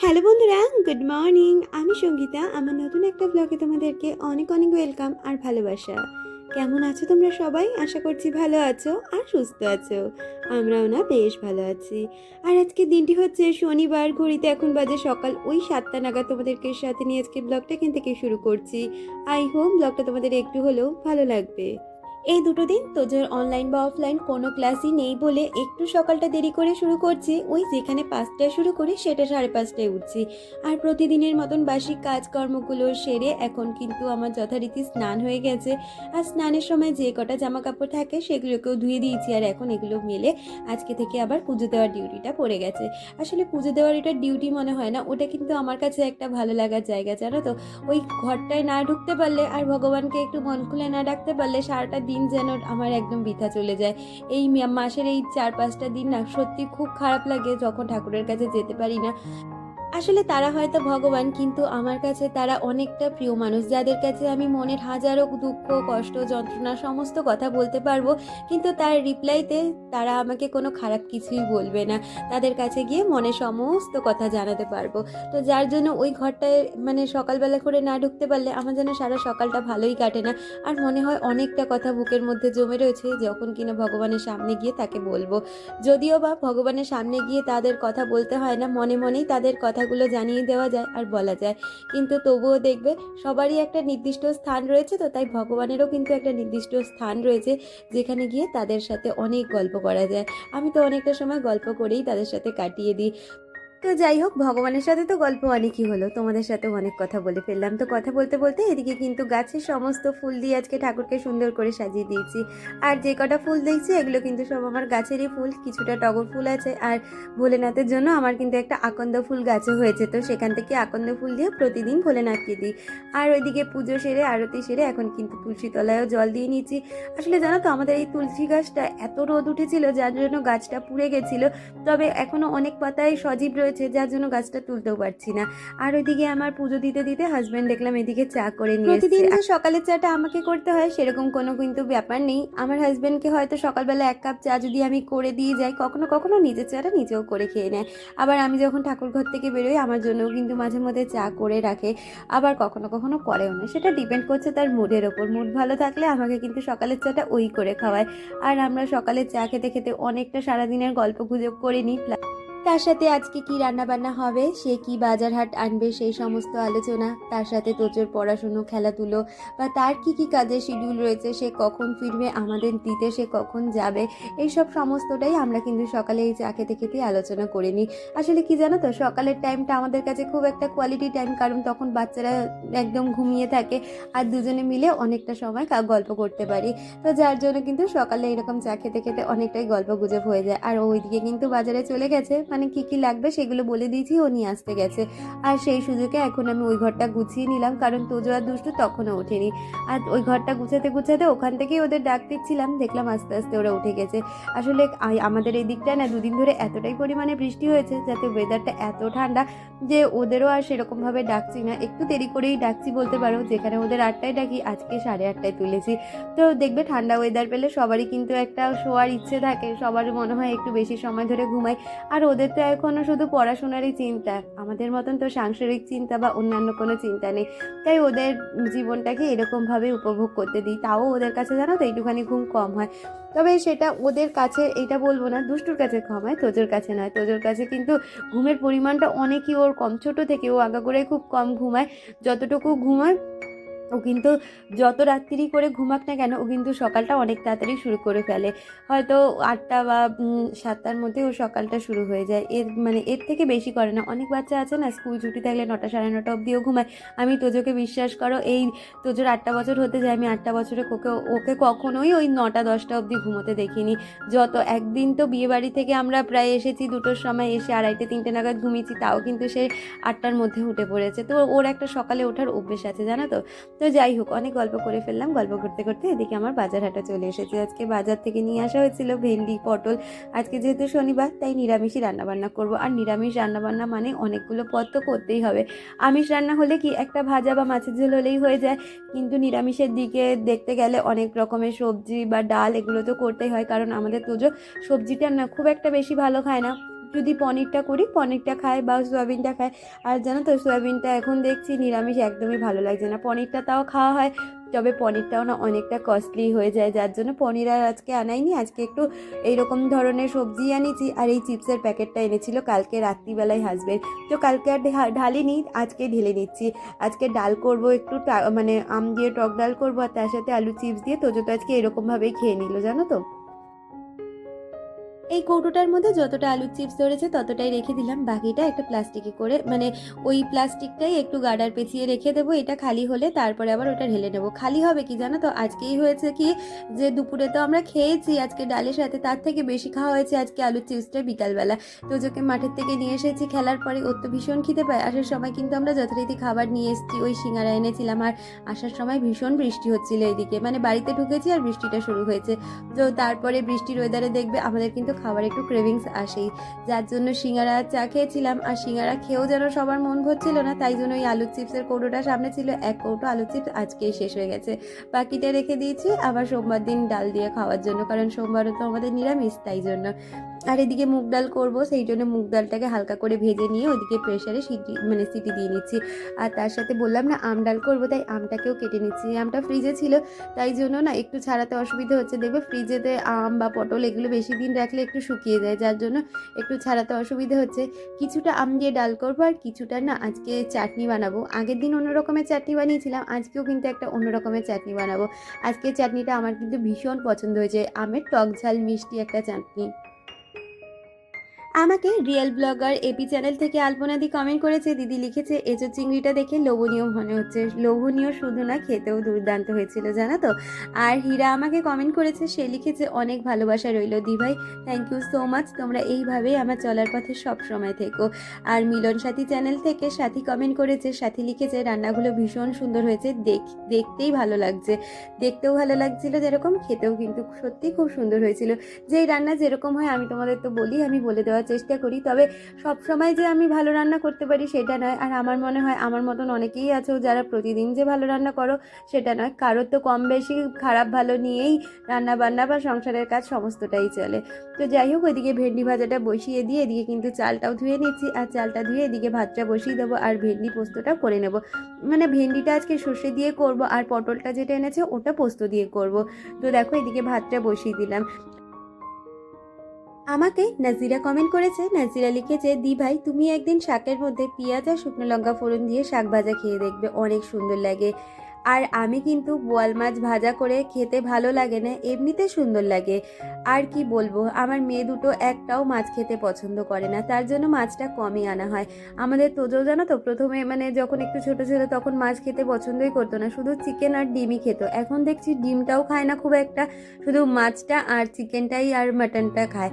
Hello বন্ধুরা, good morning. আমি সঙ্গীতা। আমার নতুন একটা ব্লগে তোমাদেরকে অনেক অনেক ওয়েলকাম আর ভালোবাসা। কেমন আছো তোমরা সবাই? আশা করছি ভালো আছো আর সুস্থ আছো। আমরাও না বেশ ভালো আছি। আর আজকে দিনটি হচ্ছে শনিবার। ঘড়িতে এখন বাজে সকাল ওই 7টা নাগাদ। তোমাদেরকে সাথে নিয়ে আজকে ব্লগটা এখান থেকে শুরু করছি। আই হোপ ব্লগটা তোমাদের একটু হলেও ভালো লাগবে। এই দুটো দিন তোজোর অনলাইন বা অফলাইন কোনো ক্লাসই নেই বলে একটু সকালটা দেরি করে শুরু করছি। ওই যেখানে 5টায় শুরু করি সেটা 5:30টায় উঠছি। আর প্রতিদিনের মতন বাসি কাজকর্মগুলো সেরে এখন কিন্তু আমার যথারীতি স্নান হয়ে গেছে। আর স্নানের সময় যে কটা জামা কাপড় থাকে সেগুলোকেও ধুয়ে দিয়েছি। আর এখন এগুলো মেলে আজকে থেকে আবার পুজো দেওয়ার ডিউটিটা পড়ে গেছে। আসলে পুজো দেওয়ার এটা ডিউটি মনে হয় না, ওটা কিন্তু আমার কাছে একটা ভালো লাগার জায়গা, জানো তো। ওই ঘরটায় না ঢুকতে পারলে আর ভগবানকে একটু মন খুলে না ডাকতে পারলে সারাটা দিন যেন আমার একদম বৃথা চলে যায়। এই মাসের এই 4-5টা দিন না সত্যি খুব খারাপ লাগে যখন ঠাকুরের কাছে যেতে পারি না। আসলে তারা হয়তো ভগবান, কিন্তু আমার কাছে তারা অনেকটা প্রিয় মানুষ, যাদের কাছে আমি মনের হাজারো দুঃখ কষ্ট যন্ত্রণা সমস্ত কথা বলতে পারবো, কিন্তু তার রিপ্লাইতে তারা আমাকে কোনো খারাপ কিছুই বলবে না। তাদের কাছে গিয়ে মনে সমস্ত কথা জানাতে পারবো। তো যার জন্য ওই ঘরটায় সকালবেলা করে না ঢুকতে পারলে আমার যেন সারা সকালটা ভালোই কাটে না। আর মনে হয় অনেকটা কথা বুকের মধ্যে জমে রয়েছে, যখন কিনা ভগবানের সামনে গিয়ে তাকে বলবো। যদিও বা ভগবানের সামনে গিয়ে তাদের কথা বলতে হয় না, মনে মনেই তাদের কথাগুলো জানিয়ে দেওয়া যায় আর বলা যায়। কিন্তু তবুও দেখবে সবারই একটা নির্দিষ্ট স্থান রয়েছে, তো তাই ভগবানেরও কিন্তু একটা নির্দিষ্ট স্থান রয়েছে যেখানে গিয়ে তাদের সাথে অনেক গল্প করা যায়। আমি তো অনেকটা সময় গল্প করেই তাদের সাথে কাটিয়ে দিই। তো যাই হোক, ভগবানের সাথে তো গল্প অনেকই হলো, তোমাদের সাথেও অনেক কথা বলে ফেললাম। তো কথা বলতে বলতে এদিকে কিন্তু গাছের সমস্ত ফুল দিয়ে আজকে ঠাকুরকে সুন্দর করে সাজিয়ে দিয়েছি। আর যে কটা ফুল দেখছি এগুলো কিন্তু সব আমার গাছেরই ফুল। কিছুটা টগর ফুল আছে, আর ভোলেনাথের জন্য আমার কিন্তু একটা আকন্দ ফুল গাছও হয়েছে, তো সেখান থেকে আকন্দ ফুল দিয়ে প্রতিদিন ভোলেনাথকে দিই। আর ওইদিকে পুজো সেরে আরতি সেরে এখন কিন্তু তুলসী তলায়ও জল দিয়ে নিচ্ছি। আসলে জানো তো, আমাদের এই তুলসী গাছটা এত রোদ উঠেছিল যার জন্য গাছটা পুড়ে গেছিল, তবে এখনো অনেক পাতায় সজীব রয়েছে, যার জন্য গাছটা তুলতেও পারছি না। আর ওইদিকে আমার পুজো দিতে দিতে হাজব্যান্ড দেখলাম এদিকে চা করে নিয়ে এসেছে। প্রতিদিন যে সকালের চাটা আমাকে করতে হয় সেরকম কোনো কিন্তু ব্যাপার নেই। আমার হাজব্যান্ডকে হয়তো সকালবেলা 1 কাপ চা যদি আমি করে দিয়ে যাই, কখনো কখনো নিজের চাটা নিজেও করে খেয়ে নেয়। আবার আমি যখন ঠাকুর ঘর থেকে বেরোই আমার জন্যও কিন্তু মাঝে মধ্যে চা করে রাখে। আবার কখনো কখনো করেও না, সেটা ডিপেন্ড করছে তার মুডের ওপর। মুড ভালো থাকলে আমাকে কিন্তু সকালের চাটা ওই করে খাওয়ায়। আর আমরা সকালে চা খেতে খেতে অনেকটা সারাদিনের গল্প গুজব করে নিই। তার সাথে আজকে কি রান্না বান্না হবে, সে কি বাজার হাট আনবে সেই সমস্ত আলোচনা, তার সাথে তোজোর পড়াশুনো খেলাধুলো বা তার কি কি কাজের শিডিউল রয়েছে, সে কখন ফিরবে আমাদের দিতে, সে কখন যাবে, এইসব সমস্তটাই আমরা কিন্তু সকালে এই চা খেতে খেতেই আলোচনা করে নিই। আসলে কি জানো তো, সকালের টাইমটা আমাদের কাছে খুব একটা কোয়ালিটি টাইম, কারণ তখন বাচ্চারা একদম ঘুমিয়ে থাকে আর দুজনে মিলে অনেকটা সময় গল্প করতে পারি। তো যার জন্য কিন্তু সকালে এরকম চা খেতে খেতে অনেকটাই গল্প গুজব হয়ে যায়। আর ওইদিকে কিন্তু বাজারে চলে গেছে, কি কি লাগবে সেগুলো বলে দিয়েছি, ও নিয়ে আসতে গেছে। আর সেই সুযোগে এখন আমি ওই ঘরটা গুছিয়ে নিলাম, কারণ তোজো আর দুষ্টু তখনও ওঠেনি। আর ওই ঘরটা গুছাতে গুছাতে ওখান থেকেই ওদের ডাক দিচ্ছিলাম, দেখলাম আস্তে আস্তে ওরা উঠে গেছে। আসলে আমাদের এই দিকটায় না দুদিন ধরে এতটাই পরিমাণে বৃষ্টি হয়েছে যাতে ওয়েদারটা এত ঠান্ডা যে ওদেরও আর সেরকমভাবে ডাকছি না, একটু দেরি করেই ডাকছি বলতে পারো। যেখানে ওদের 8টায় ডাকি আজকে 8:30টায় তুলেছি। তো দেখবে ঠান্ডা ওয়েদার পেলে সবারই কিন্তু একটা শোয়ার ইচ্ছে থাকে, সবারই মনে হয় একটু বেশি সময় ধরে ঘুমাই। আর ওদের তো এখনো শুধু পড়াশোনারই চিন্তা, আমাদের মতন তো সাংসারিক চিন্তা বা অন্যান্য কোনো চিন্তা নেই। তাই ওদের জীবনটাকে এরকমভাবে উপভোগ করতে দিই। তাও ওদের কাছে জানো তো একটুখানি ঘুম কম হয়, তবে সেটা ওদের কাছে, এটা বলবো না দুষ্টুর কাছে কম হয়, তোজোর কাছে নয়। তোজোর কাছে কিন্তু ঘুমের পরিমাণটা অনেকই ওর কম, ছোট থেকে ও আগা করে খুব কম ঘুমায়। যতটুকু ঘুমায় ও কিন্তু যত রাত্রি করে ঘুমাক না কেন, ও কিন্তু সকালটা অনেক তাড়াতাড়ি শুরু করে ফেলে। হয়তো 8টা বা 7টার মধ্যে ও সকালটা শুরু হয়ে যায়। এর থেকে বেশি করে না। অনেক বাচ্চা আছে না স্কুল ছুটি থাকলে 9টা 9:30 অবধিও ঘুমায়। আমি তোজোকে বিশ্বাস করো, এই তোজোর 8টা বছর হতে যায়, আমি 8টা বছরে ওকে কখনোই ওই 9টা 10টা অবধি ঘুমোতে দেখিনি। একদিন তো বিয়ে বাড়ি থেকে আমরা প্রায় এসেছি 2টোর সময়, এসে 2:30 3টে নাগাদ ঘুমিয়েছি, তাও কিন্তু সে 8টার মধ্যে উঠে পড়েছে। তো ওর একটা সকালে ওঠার অভ্যেস আছে, জানো তো। তো যাই হোক, অনেক গল্প করে ফেললাম। গল্প করতে করতে এদিকে আমার বাজার হাটা চলে এসেছে। আজকে বাজার থেকে নিয়ে আসা হয়েছিল ভেন্ডি পটল। আজকে যেহেতু শনিবার তাই নিরামিষই রান্নাবান্না করব। আর নিরামিষ রান্নাবান্না মানে অনেকগুলো পদ তো করতেই হবে। আমিষ রান্না হলে কি একটা ভাজা বা মাছের ঝোল হলেই হয়ে যায়, কিন্তু নিরামিষের দিকে দেখতে গেলে অনেক রকমের সবজি বা ডাল এগুলো তো করতেই হয়, কারণ আমাদের তোজো সবজিটা না খুব একটা বেশি ভালো খায় না। যদি পনিরটা করি, পনিরটা খায় বা সয়াবিনটা খায়। আর জানো তো সয়াবিনটা এখন দেখছি নিরামিষ একদমই ভালো লাগছে না। পনিরটা তাও খাওয়া হয়, তবে পনিরটাও না অনেকটা কস্টলি হয়ে যায়, যার জন্য পনির আর আজকে আনাইনি। আজকে একটু এইরকম ধরনের সবজি আনিয়েছি, আর এই চিপসের প্যাকেটটা এনেছিল কালকে রাত্রিবেলায় হাসবেন্ড, তো কালকে আর ঢালিনি, আজকে ঢেলে নিচ্ছি। আজকে ডাল করব একটু মানে আম দিয়ে টক ডাল করবো, আর তার সাথে আলু চিপস দিয়ে। তোজো তো আজকে এরকমভাবেই খেয়ে নিল জানো তো। এই কৌটোটার মধ্যে যতটা আলুর চিপস ধরেছে ততটাই রেখে দিলাম, বাকিটা একটা প্লাস্টিকে করে মানে ওই প্লাস্টিকটাই একটু গার্ডার পেঁচিয়ে রেখে দেবো। এটা খালি হলে তারপরে আবার ওটা ঢেলে নেবো। খালি হবে কি জানো তো, আজকেই হয়েছে কি যে দুপুরে তো আমরা খেয়েছি আজকে ডালের সাথে, তার থেকে বেশি খাওয়া হয়েছে আজকে আলুর চিপসটা বিকালবেলা। তোজোকে মাঠের থেকে নিয়ে এসেছি খেলার পরে, ওর তো ভীষণ খিদে পায়। আসার সময় কিন্তু আমরা যথারীতি খাবার নিয়ে এসেছি, ওই সিঙ্গারা এনেছিলাম। আর আসার সময় ভীষণ বৃষ্টি হচ্ছিল এদিকে, মানে বাড়িতে ঢুকেছি আর বৃষ্টিটা শুরু হয়েছে। তো তারপরে বৃষ্টির ওয়েদারে দেখবে আমাদের কিন্তু খাবার একটু ক্রেভিংস আসেই, যার জন্য সিঙ্গারা চা খেয়েছিলাম। আর সিঙ্গারা খেয়েও যেন সবার মন ভরছিল না, তাই জন্য ওই আলুর চিপসের কৌটোটা সামনে ছিল, এক কৌটো আলুর চিপস আজকেই শেষ হয়ে গেছে। বাকিটা রেখে দিয়েছি আবার সোমবার দিন ডাল দিয়ে খাওয়ার জন্য, কারণ সোমবারও তো আমাদের নিরামিষ, তাই জন্য। আর এদিকে মুগ ডাল করবো, সেই জন্য মুগ ডালটাকে হালকা করে ভেজে নিয়ে ওদিকে প্রেশারে সিটি দিয়ে নিচ্ছি। আর তার সাথে বললাম না আম ডাল করবো, তাই আমটাকেও কেটে নিচ্ছি। আমটা ফ্রিজে ছিল, তাই জন্য না একটু ছাড়াতে অসুবিধা হচ্ছে। দেখবে ফ্রিজেতে আম বা পটল এগুলো বেশি দিন রাখলে একটু শুকিয়ে যায়, যার জন্য একটু ছাড়াতে অসুবিধা হচ্ছে। কিছুটা আম দিয়ে ডাল করবো, আর কিছুটা না আজকে চাটনি বানাবো। আগের দিন অন্য রকমের চাটনি বানিয়েছিলাম, আজকেও কিন্তু একটা অন্য রকমের চাটনি বানাবো। আজকের চাটনিটা আমার কিন্তু ভীষণ পছন্দ হয়েছে, আমের টক ঝাল মিষ্টি একটা চাটনি। আমাকে রিয়েল ব্লগার এপি চ্যানেল থেকে আলপনাদি কমেন্ট করেছে, দিদি লিখেছে এঁচোড় চিংড়িটা দেখে লোভনীয় মনে হচ্ছে। লোভনীয় শুধু না, খেতেও দুর্দান্ত হয়েছিল জানো তো। আর হীরা আমাকে কমেন্ট করেছে, সে লিখেছে অনেক ভালোবাসা রইল দিভাই, থ্যাংক ইউ সো মাচ, তোমরা এইভাবেই আমার চলার পথে সব সময় থেকো। আর মিলন সাথী চ্যানেল থেকে সাথী কমেন্ট করেছে, সাথী লিখেছে রান্নাগুলো ভীষণ সুন্দর হয়েছে, দেখতেই ভালো লাগছে, দেখতেও ভালো লাগছিল যেরকম, খেতেও কিন্তু সত্যি খুব সুন্দর হয়েছিল। যেই রান্না যেরকম হয় আমি তোমাদের তো বলি, আমি বলে দেওয়ার চেষ্টা করি, তবে সব সময় যে আমি ভালো রান্না করতে পারি সেটা নয়। আর আমার মনে হয় আমার মতন অনেকেই আছো যারা প্রতিদিন যে ভালো রান্না করো সেটা নয়, কারোর তো কম বেশি খারাপ ভালো নিয়েই রান্না বান্না বা সংসারের কাজ সমস্তটাই চলে। তো যাই হোক, ওইদিকে ভেন্ডি ভাজাটা বসিয়ে দিয়ে এদিকে কিন্তু চালটাও ধুয়ে নিচ্ছি, আর চালটা ধুয়ে এদিকে ভাতটা বসিয়ে দেবো, আর ভেন্ডি পোস্তটা করে নেব। মানে ভেন্ডিটা আজকে সর্ষে দিয়ে করব, আর পটলটা যেটা এনেছে ওটা পোস্ত দিয়ে করব। তো দেখো এদিকে ভাতটা বসিয়ে দিলাম। আমাকে নাজিরা কমেন্ট করেছে, নাজিরা লিখেছে দি ভাই তুমি একদিন শাকের মধ্যে পেঁয়াজ আর শুকনো লঙ্কা ফোড়ন দিয়ে শাক ভাজা খেয়ে দেখবে, অনেক সুন্দর লাগে। আর আমি কিন্তু বোয়াল মাছ ভাজা করে খেতে ভালো লাগে না, এমনিতে সুন্দর লাগে। আর কি বলবো, আমার মেয়ে দুটো একটাও মাছ খেতে পছন্দ করে না, তার জন্য মাছটা কমই আনা হয়। আমাদের তোজো জানো তো, প্রথমে মানে যখন একটু ছোট ছিল তখন মাছ খেতে পছন্দই করতো না, শুধু চিকেন আর ডিমই খেত। এখন দেখছি ডিমটাও খায় না খুব একটা, শুধু মাছটা আর চিকেনটাই আর মাটনটা খায়।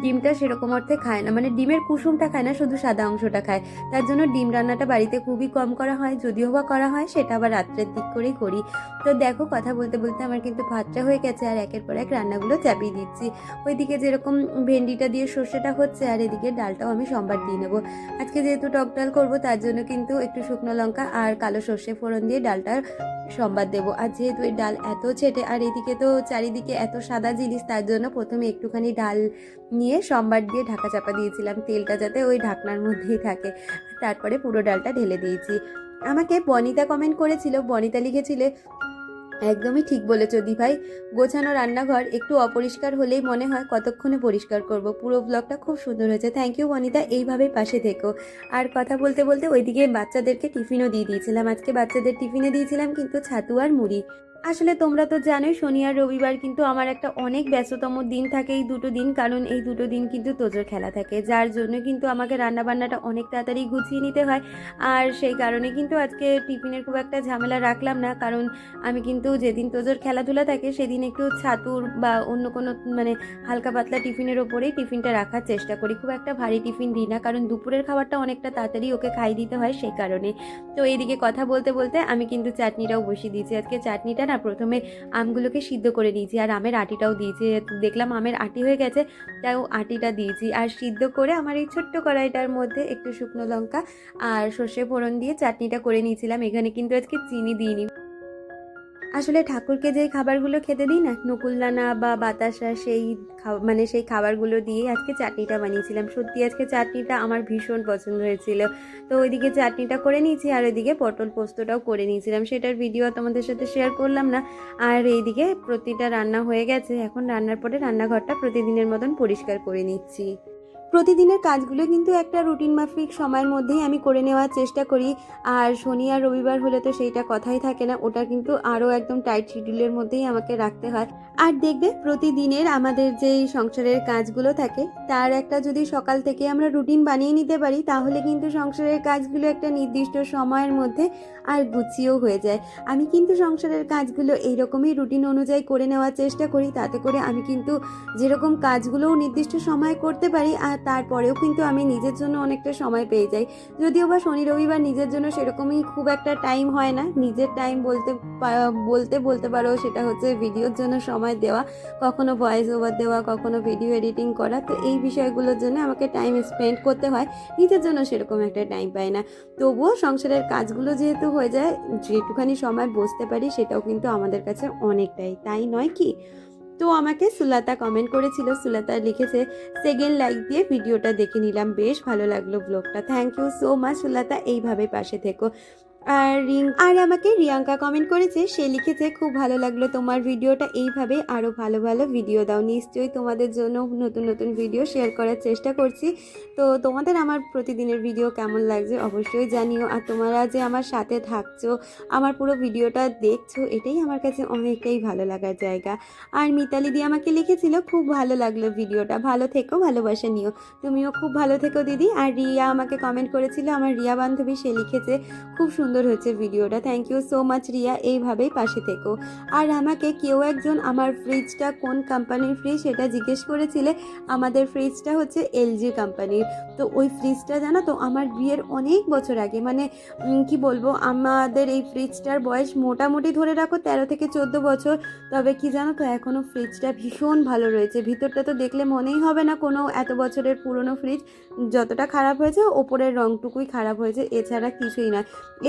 ডিমটা সেরকম অর্থে খায় না, মানে ডিমের কুসুমটা খায় না, শুধু সাদা অংশটা খায়। তার জন্য ডিম রান্নাটা বাড়িতে খুবই কম করা হয়, যদিও বা করা হয় সেটা আবার রাত্রের দিক করেই করি। তো দেখো কথা বলতে বলতে আমার কিন্তু ভাতটা হয়ে গেছে, আর একের পর এক রান্নাগুলো চাপিয়ে দিচ্ছি। ওইদিকে যেরকম ভেন্ডিটা দিয়ে সর্ষেটা হচ্ছে, আর এদিকে ডালটাও আমি সোমবার দিয়ে নেবো। আজকে যেহেতু টক ডাল করবো তার জন্য কিন্তু একটু শুকনো লঙ্কা আর কালো সর্ষে ফোড়ন দিয়ে ডালটা সোমবার দেবো। আর যেহেতু এই ডাল এত ছেটে, আর এদিকে তো চারিদিকে এত সাদা জিনিস, তার জন্য প্রথমে একটুখানি ডাল নিয়ে সোমবার দিয়ে ঢাকা চাপা দিয়েছিলাম, তেলটা যাতে ওই ঢাকনার মধ্যেই থাকে। তারপরে পুরো ডালটা ঢেলে দিয়েছি। আমাকে বনিতা কমেন্ট করেছিল, বনিতা লিখেছিলে একদমই ঠিক বলেছো দি ভাই, গোছানো রান্নাঘর একটু অপরিষ্কার হলেই মনে হয় কতক্ষণে পরিষ্কার করব। পুরো ব্লগটা খুব সুন্দর হয়েছে, থ্যাংক ইউ বনিতা, এইভাবেই পাশে থেকো। আর কথা বলতে বলতে ওইদিকে বাচ্চাদেরকে টিফিনও দিয়ে দিয়েছিলাম। আজকে বাচ্চাদের টিফিনে দিয়েছিলাম কিন্তু ছাতু আর মুড়ি। আসলে তোমরা তো জানোই শনি আর রবিবার কিন্তু আমার একটা অনেক ব্যস্ততম দিন থাকে এই দুটো দিন, কারণ এই দুটো দিন কিন্তু তোজোর খেলা থাকে, যার জন্য কিন্তু আমাকে রান্নাবান্নাটা অনেক তাড়াতাড়ি গুছিয়ে নিতে হয়। আর সেই কারণে কিন্তু আজকে টিফিনের খুব একটা ঝামেলা রাখলাম না, কারণ আমি কিন্তু যেদিন তোজোর খেলাধুলা থাকে সেদিন একটু ছাতুর বা অন্য কোনো মানে হালকা পাতলা টিফিনের ওপরেই টিফিনটা রাখার চেষ্টা করি, খুব একটা ভারী টিফিন দিই না, কারণ দুপুরের খাবারটা অনেকটা তাড়াতাড়ি ওকে খাইয়ে দিতে হয় সেই কারণে। তো এইদিকে কথা বলতে বলতে আমি কিন্তু চাটনিটাও বসিয়ে দিয়েছি। আজকে চাটনিটা না প্রথমে আমগুলোকে সিদ্ধ করে দিয়েছি, আর আমের আটিটাও দিয়েছি। দেখলাম আমের আটি হয়ে গেছে, তাই আটিটা দিয়েছি। আর সিদ্ধ করে আমার এই ছোট্ট কড়াইটার মধ্যে একটু শুকনো লঙ্কা আর সর্ষে ফোড়ন দিয়ে চাটনিটা করে নিয়েছিলাম। এখানে কিন্তু আজকে চিনি দিইনি। আসলে ঠাকুরকে যেই খাবারগুলো খেতে দিই না, নকুলদানা বা বাতাসা, সেই মানে সেই খাবারগুলো দিয়ে আজকে চাটনিটা বানিয়েছিলাম। সত্যি আজকে চাটনিটা আমার ভীষণ পছন্দ হয়েছিল। তো ওইদিকে চাটনিটা করে নিয়েছি আর ওইদিকে পটল পোস্তটাও করে নিয়েছিলাম, সেটার ভিডিও তোমাদের সাথে শেয়ার করলাম না। আর এইদিকে প্রতিটা রান্না হয়ে গেছে, এখন রান্নার পরে রান্নাঘরটা প্রতিদিনের মতন পরিষ্কার করে নিচ্ছি। প্রতিদিনের কাজগুলো কিন্তু একটা রুটিন মাফিক সময়ের মধ্যেই আমি করে নেওয়ার চেষ্টা করি। আর শনি আর রবিবার হলে তো সেইটা কথাই থাকে না, ওটা কিন্তু আরও একদম টাইট শিডিউলের মধ্যেই আমাকে রাখতে হয়। আর দেখবে প্রতিদিনের আমাদের যেই সংসারের কাজগুলো থাকে তার একটা যদি সকাল থেকে আমরা রুটিন বানিয়ে নিতে পারি, তাহলে কিন্তু সংসারের কাজগুলো একটা নির্দিষ্ট সময়ের মধ্যে আর গুছিয়েও হয়ে যায়। আমি কিন্তু সংসারের কাজগুলো এইরকমই রুটিন অনুযায়ী করে নেওয়ার চেষ্টা করি, তাতে করে আমি কিন্তু যেরকম কাজগুলোও নির্দিষ্ট সময় করতে পারি, আর তারপরেও কিন্তু আমি নিজের জন্য অনেকটা সময় পেয়ে যাই। যদিও বা শনি রবিবার নিজের জন্য সেরকমই খুব একটা টাইম হয় না, নিজের টাইম বলতে পারো সেটা হচ্ছে ভিডিওর জন্য সময় দেওয়া, কখনো ভয়েস ওভার দেওয়া, কখনো ভিডিও এডিটিং করা। তো এই বিষয়গুলোর জন্য আমাকে টাইম স্পেন্ড করতে হয়, নিজের জন্য সেরকম একটা টাইম পাই না। তবুও সংসারের কাজগুলো যেহেতু হয়ে যায়, যেটুখানি সময় বসতে পারি সেটাও কিন্তু আমাদের কাছে অনেকটাই, তাই নয় কি? তো আমাকে সুলাতা কমেন্ট করেছিল, সুলাতা লিখেছে, সেকেন্ড লাইক দিয়ে ভিডিওটা দেখে নিলাম, বেশ ভালো লাগলো ব্লগটা। থ্যাংক ইউ সো মাচ সুলাতা, এইভাবে পাশে থেকো। আর আমাকে রিয়াঙ্কা কমেন্ট করেছে, সে লিখেছে, খুব ভালো লাগলো তোমার ভিডিওটা, এইভাবে আরও ভালো ভালো ভিডিও দাও। নিশ্চয়ই তোমাদের জন্য নতুন নতুন ভিডিও শেয়ার করার চেষ্টা করছি। তো তোমাদের আমার প্রতিদিনের ভিডিও কেমন লাগছে অবশ্যই জানিও। আর তোমরা যে আমার সাথে থাকছো, আমার পুরো ভিডিওটা দেখছো, এটাই আমার কাছে অনেকটাই ভালো লাগার জায়গা। আর মিতালি দি আমাকে লিখেছিল, খুব ভালো লাগলো ভিডিওটা, ভালো থেকো, ভালোবাসা নিও। তুমিও খুব ভালো থেকো দিদি। আর রিয়া আমাকে কমেন্ট করেছিল, আমার রিয়া বান্ধবী, সে লিখেছে, খুব সুন্দর হয়েছে ভিডিওটা, thank you so much Riya, এইভাবেই পাশে থেকো। আর আমাকে কেউ একজন আমার ফ্রিজটা কোন কোম্পানির ফ্রিজ সেটা জিজ্ঞেস করেছিলে। আমাদের ফ্রিজটা হচ্ছে এলজি কোম্পানির। তো ওই ফ্রিজটা জানো তো আমার বিয়ের অনেক বছর আগে, মানে কি বলবো, আমাদের এই ফ্রিজটার বয়স মোটামুটি ধরে রাখো 13 থেকে 14 বছর। তবে কি জানো তো, এখনও ফ্রিজটা ভীষণ ভালো রয়েছে, ভিতরটা তো দেখলে মনেই হবে না কোনো এত বছরের পুরনো ফ্রিজ। যতটা খারাপ হয়েছে ওপরের রংটুকুই খারাপ হয়েছে, এছাড়া কিছুই না।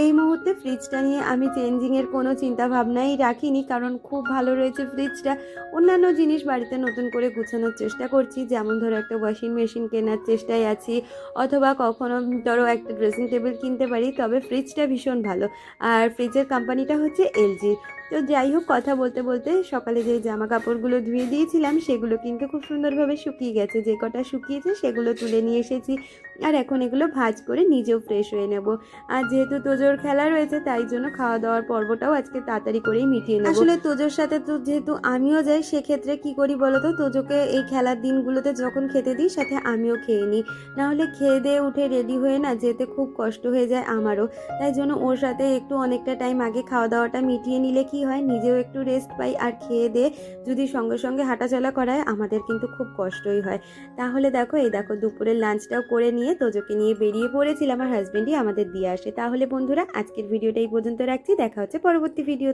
এই মুহূর্তে ফ্রিজটা নিয়ে আমি চেঞ্জিংয়ের কোনো চিন্তা ভাবনাই রাখিনি, কারণ খুব ভালো রয়েছে ফ্রিজটা। অন্যান্য জিনিস বাড়িতে নতুন করে গুছানোর চেষ্টা করছি, যেমন ধরো একটা ওয়াশিং মেশিন কেনার চেষ্টায় আছি, অথবা কখনো ধরো একটা ড্রেসিং টেবিল কিনতে পারি। তবে ফ্রিজটা ভীষণ ভালো, আর ফ্রিজের কোম্পানিটা হচ্ছে এলজি। তো যাই হোক, কথা বলতে বলতে সকালে যে জামা কাপড়গুলো ধুয়ে দিয়েছিলাম সেগুলো কিন্তু খুব সুন্দরভাবে শুকিয়ে গেছে, যে কটা শুকিয়েছে সেগুলো তুলে নিয়ে এসেছি। আর এখন এগুলো ভাঁজ করে নিজেও ফ্রেশ হয়ে নেব। আর যেহেতু তোজোর খেলা রয়েছে, তাই জন্য খাওয়া দাওয়ার পর্বটাও আজকে তাড়াতাড়ি করেই মিটিয়ে নেব। আসলে তোজোর সাথে তো যেহেতু আমিও যাই, সেক্ষেত্রে কি করি বলো তো, তোজোকে এই খেলার দিনগুলোতে যখন খেতে দিই সাথে আমিও খেয়ে নিই, নাহলে খেয়ে দিয়ে উঠে রেডি হয়ে না যেতে খুব কষ্ট হয়ে যায় আমারও। তাই জন্য ওর সাথে একটু অনেকটা টাইম আগে খাওয়া দাওয়াটা মিটিয়ে নিলে কি হয়, নিজেও একটু রেস্ট পাই, আর খেয়ে দিয়ে যদি সঙ্গে সঙ্গে হাঁটাচলা করায় আমাদের কিন্তু খুব কষ্টই হয়। তাহলে দেখো, এই দেখো দুপুরের লাঞ্চটাও করে নিয়ে তোজোকে নিয়ে বেরিয়ে পড়েছিলাম, আমার হাজবেন্ডই আমাদের দিয়ে আসে। তাহলে বন্ধুরা, আজকের ভিডিওটা এই পর্যন্ত রাখছি, দেখা হচ্ছে পরবর্তী ভিডিও।